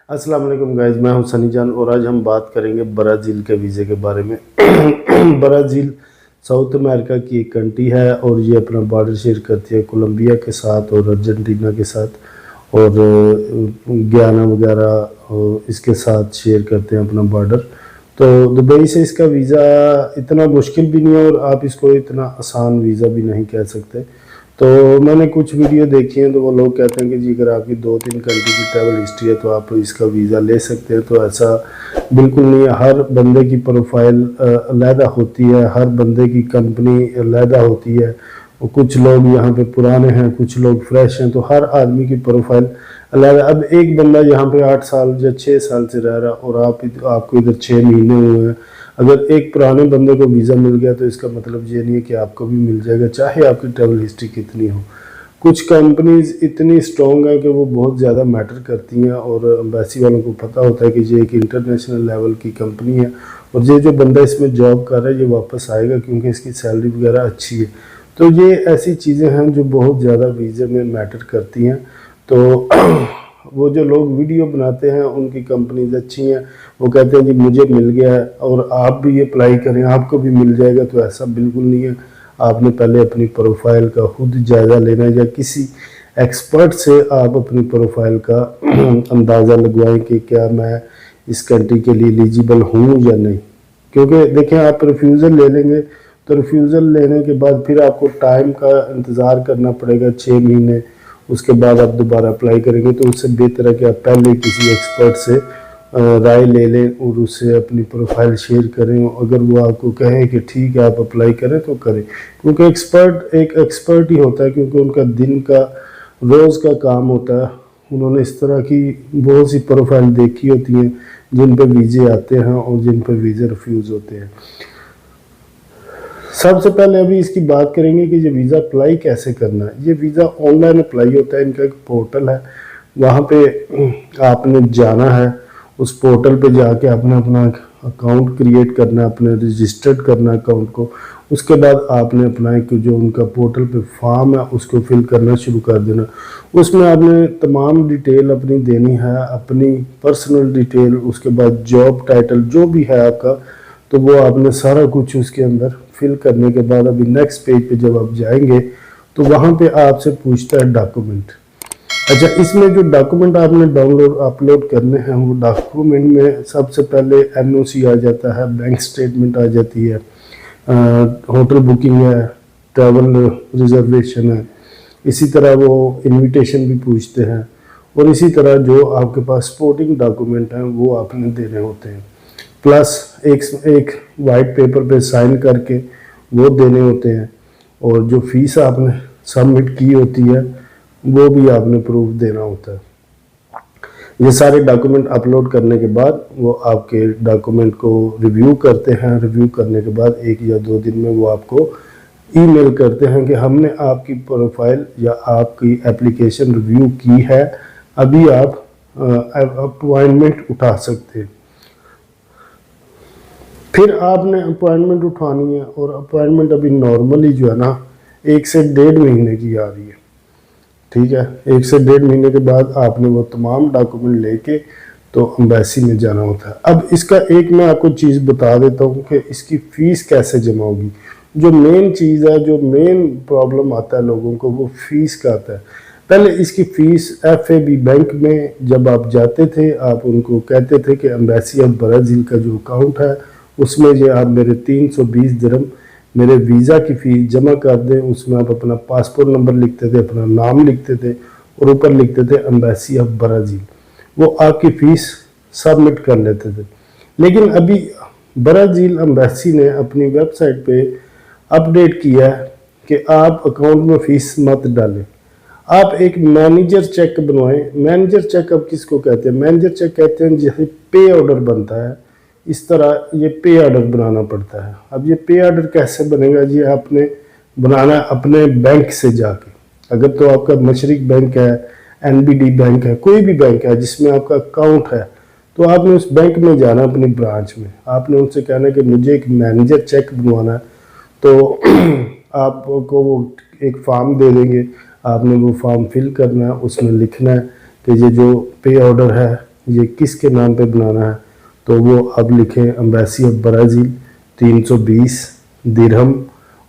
अस्सलाम वालेकुम गाइस, मैं हूं सनी जान और आज हम बात करेंगे ब्राज़ील के वीज़े के बारे में। ब्राज़ील साउथ अमेरिका की एक कंट्री है और ये अपना बॉर्डर शेयर करती है कोलंबिया के साथ और अर्जेंटीना के साथ और गयाना वगैरह इसके साथ शेयर करते हैं अपना बॉर्डर। तो दुबई से इसका वीज़ा इतना मुश्किल भी नहीं है और आप इसको इतना आसान वीज़ा भी नहीं कह सकते। तो मैंने कुछ वीडियो देखी हैं तो वो लोग कहते हैं कि जी अगर आपकी 2-3 कंट्री की ट्रैवल हिस्ट्री है तो आप इसका वीज़ा ले सकते हैं। तो ऐसा बिल्कुल नहीं है। हर बंदे की प्रोफाइल अलहदा होती है, हर बंदे की कंपनी अलहदा होती है और कुछ लोग यहाँ पे पुराने हैं, कुछ लोग फ्रेश हैं, तो हर आदमी की प्रोफाइल अलग। अब एक बंदा यहाँ पे 8 साल या 6 साल से रह रहा और आपको इधर 6 महीने हुए हैं। अगर एक पुराने बंदे को वीज़ा मिल गया तो इसका मतलब ये नहीं है कि आपको भी मिल जाएगा, चाहे आपकी ट्रैवल हिस्ट्री कितनी हो। कुछ कंपनीज इतनी स्ट्रॉन्ग है कि वो बहुत ज़्यादा मैटर करती हैं और एम्बेसी वालों को पता होता है कि ये एक इंटरनेशनल लेवल की कंपनी है और ये जो बंदा इसमें जॉब कर रहा है ये वापस आएगा क्योंकि इसकी सैलरी वगैरह अच्छी है। तो ये ऐसी चीज़ें हैं जो बहुत ज़्यादा वीज़े में मैटर करती हैं। तो वो जो लोग वीडियो बनाते हैं उनकी कंपनीज अच्छी हैं, वो कहते हैं जी मुझे मिल गया है और आप भी ये अप्लाई करें आपको भी मिल जाएगा। तो ऐसा बिल्कुल नहीं है। आपने पहले अपनी प्रोफाइल का खुद जायज़ा लेना है या किसी एक्सपर्ट से आप अपनी प्रोफाइल का अंदाज़ा लगवाएं कि क्या मैं इस कंट्री के लिए एलिजिबल हूँ या नहीं। क्योंकि देखें, आप रिफ्यूज़ल ले लेंगे तो रिफ्यूज़ल लेने के बाद फिर आपको टाइम का इंतज़ार करना पड़ेगा 6 महीने, उसके बाद आप दोबारा अप्लाई करेंगे। तो उससे बेहतर है कि आप पहले किसी एक्सपर्ट से राय ले लें और उससे अपनी प्रोफाइल शेयर करें। अगर वो आपको कहे कि ठीक है आप अप्लाई करें तो करें, क्योंकि एक एक्सपर्ट ही होता है, क्योंकि उनका दिन का रोज़ का काम होता है। उन्होंने इस तरह की बहुत सी प्रोफाइल देखी होती हैं जिन पर वीज़े आते हैं और जिन पर वीज़े रिफ्यूज़ होते हैं। सबसे पहले अभी इसकी बात करेंगे कि ये वीज़ा अप्लाई कैसे करना है। ये वीज़ा ऑनलाइन अप्लाई होता है, इनका एक पोर्टल है, वहाँ पे आपने जाना है। उस पोर्टल पे जाके आपने अपना अकाउंट क्रिएट करना है, अपने रजिस्टर्ड करना है अकाउंट को। उसके बाद आपने अपना एक जो उनका पोर्टल पे फॉर्म है उसको फिल करना शुरू कर देना। उसमें आपने तमाम डिटेल अपनी देनी है, अपनी पर्सनल डिटेल, उसके बाद जॉब टाइटल जो भी है आपका, तो वो आपने सारा कुछ उसके अंदर फिल करने के बाद अभी नेक्स्ट पेज पे जब आप जाएंगे तो वहाँ पे आपसे पूछता है डॉक्यूमेंट। अच्छा, इसमें जो डॉक्यूमेंट आपने अपलोड करने हैं वो डॉक्यूमेंट में सबसे पहले एनओसी आ जाता है, बैंक स्टेटमेंट आ जाती है, होटल बुकिंग है, ट्रैवल रिजर्वेशन है, इसी तरह वो इनविटेशन भी पूछते हैं और इसी तरह जो आपके पास सपोर्टिंग डॉक्यूमेंट हैं वो आपने देने होते हैं। प्लस एक वाइट पेपर पे साइन करके वो देने होते हैं और जो फीस आपने सबमिट की होती है वो भी आपने प्रूफ देना होता है। ये सारे डॉक्यूमेंट अपलोड करने के बाद वो आपके डॉक्यूमेंट को रिव्यू करते हैं। रिव्यू करने के बाद 1 या 2 दिन में वो आपको ईमेल करते हैं कि हमने आपकी प्रोफाइल या आपकी एप्लीकेशन रिव्यू की है, अभी आप अपॉइंटमेंट उठा सकते हैं। फिर आपने अपॉइंटमेंट उठानी है और अपॉइंटमेंट अभी नॉर्मली जो है ना 1 से 1.5 महीने की आ रही है। ठीक है, 1 से 1.5 महीने के बाद आपने वो तमाम डॉक्यूमेंट लेके तो एम्बेसी में जाना होता है। अब इसका एक मैं आपको चीज़ बता देता हूँ कि इसकी फ़ीस कैसे जमा होगी। जो मेन चीज़ है, जो मेन प्रॉब्लम आता है लोगों को, वो फीस का आता है। पहले इसकी फ़ीस FAB बैंक में जब आप जाते थे आप उनको कहते थे कि एम्बेसी ऑफ ब्राज़ील का जो अकाउंट है उसमें जो आप मेरे 320 दिरहम मेरे वीज़ा की फ़ीस जमा कर दें। उसमें आप अपना पासपोर्ट नंबर लिखते थे, अपना नाम लिखते थे और ऊपर लिखते थे एम्बेसी ऑफ ब्राज़ील। वो आपकी फ़ीस सबमिट कर लेते थे। लेकिन अभी ब्राज़ील एम्बेसी ने अपनी वेबसाइट पे अपडेट किया है कि आप अकाउंट में फ़ीस मत डालें, आप एक मैनेजर चेक बनवाएं। मैनेजर चेक अब किसको कहते हैं? मैनेजर चेक कहते हैं जैसे पे ऑर्डर बनता है, इस तरह ये पे ऑर्डर बनाना पड़ता है। अब ये पे ऑर्डर कैसे बनेगा? ये आपने बनाना अपने बैंक से जाके। अगर तो आपका मशरिक बैंक है, NBD बैंक है, कोई भी बैंक है जिसमें आपका अकाउंट है, तो आपने उस बैंक में जाना अपनी ब्रांच में। आपने उनसे कहना कि मुझे एक मैनेजर चेक बनवाना है, तो आपको वो एक फॉर्म दे देंगे। आपने वो फॉर्म फिल करना है, उसमें लिखना है कि ये जो पे ऑर्डर है ये किसके नाम पे बनाना है, तो वो अब लिखें एम्बेसी ऑफ ब्राज़ील 320 दिरहम,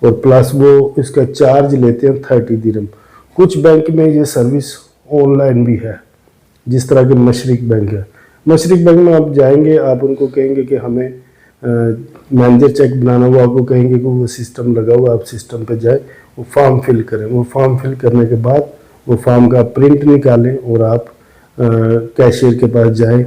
और प्लस वो इसका चार्ज लेते हैं 30 दिरहम। कुछ बैंक में ये सर्विस ऑनलाइन भी है, जिस तरह के मशरिक बैंक है। मशरिक बैंक में आप जाएंगे, आप उनको कहेंगे कि हमें मैनेजर चेक बनाना, वो आपको कहेंगे कि वो सिस्टम लगा हुआ, आप सिस्टम पे जाए, वो फॉर्म फिल करें। वो फॉर्म फिल करने के बाद वो फॉर्म का प्रिंट निकालें और आप कैशियर के पास जाएं,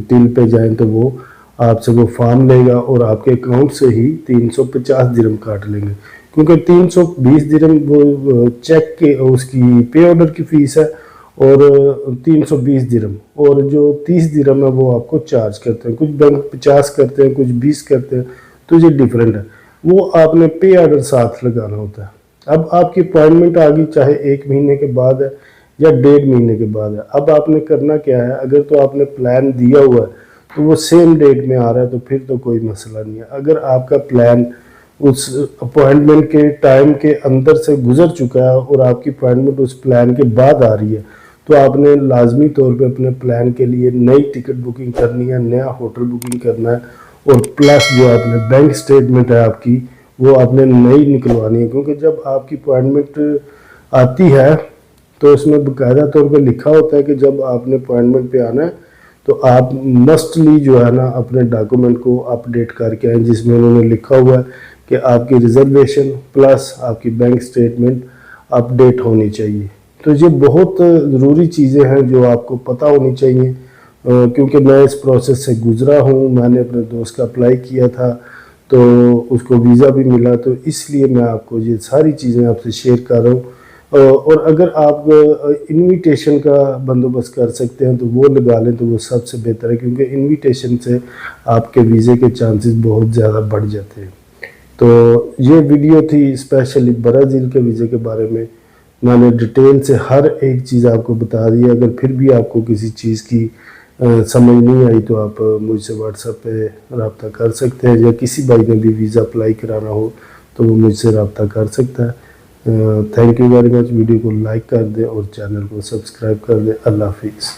टिल पे जाएं, तो वो आपसे वो फॉर्म लेगा और आपके अकाउंट से ही 350 दिरहम काट लेंगे, क्योंकि 320 दिरहम वो चेक के उसकी पे ऑर्डर की फ़ीस है, और 320 दिरहम, और जो 30 दिरहम है वो आपको चार्ज करते हैं। कुछ बैंक 50 करते हैं, कुछ 20 करते हैं, तो ये डिफरेंट है। वो आपने पे ऑर्डर साथ लगाना होता है। अब आपकी अपॉइंटमेंट आ गई, चाहे 1 महीने के बाद है या 1.5 महीने के बाद है। अब आपने करना क्या है, अगर तो आपने प्लान दिया हुआ है तो वो सेम डेट में आ रहा है, तो फिर तो कोई मसला नहीं है। अगर आपका प्लान उस अपॉइंटमेंट के टाइम के अंदर से गुजर चुका है और आपकी अपॉइंटमेंट उस प्लान के बाद आ रही है, तो आपने लाजमी तौर पे अपने प्लान के लिए नई टिकट बुकिंग करनी है, नया होटल बुकिंग करना है, और प्लस जो आपने बैंक स्टेटमेंट है आपकी, वो आपने नई निकलवानी है। क्योंकि जब आपकी अपॉइंटमेंट आती है तो उसमें बाकायदा तौर पे लिखा होता है कि जब आपने अपॉइंटमेंट पे आना है तो आप मस्टली जो है ना अपने डॉक्यूमेंट को अपडेट करके आएँ, जिसमें उन्होंने लिखा हुआ है कि आपकी रिजर्वेशन प्लस आपकी बैंक स्टेटमेंट अपडेट होनी चाहिए। तो ये बहुत ज़रूरी चीज़ें हैं जो आपको पता होनी चाहिए, क्योंकि मैं इस प्रोसेस से गुज़रा हूँ। मैंने अपने दोस्त का अप्लाई किया था तो उसको वीज़ा भी मिला, तो इसलिए मैं आपको ये सारी चीज़ें आपसे शेयर कर रहा हूँ। और अगर आप इनविटेशन का बंदोबस्त कर सकते हैं तो वो लगा लें, तो वो सबसे बेहतर है, क्योंकि इनविटेशन से आपके वीज़े के चांसेस बहुत ज़्यादा बढ़ जाते हैं। तो ये वीडियो थी स्पेशली ब्राज़ील के वीज़े के बारे में। मैंने डिटेल से हर एक चीज़ आपको बता दी है। अगर फिर भी आपको किसी चीज़ की समझ नहीं आई तो आप मुझसे व्हाट्सएप पे रब्ता कर सकते हैं, या किसी भाई ने भी वीज़ा अप्लाई कराना हो तो वो मुझसे रब्ता कर सकता है। Thank you very much. Video को लाइक कर दें और चैनल को सब्सक्राइब कर दें। अल्लाह हाफिज़।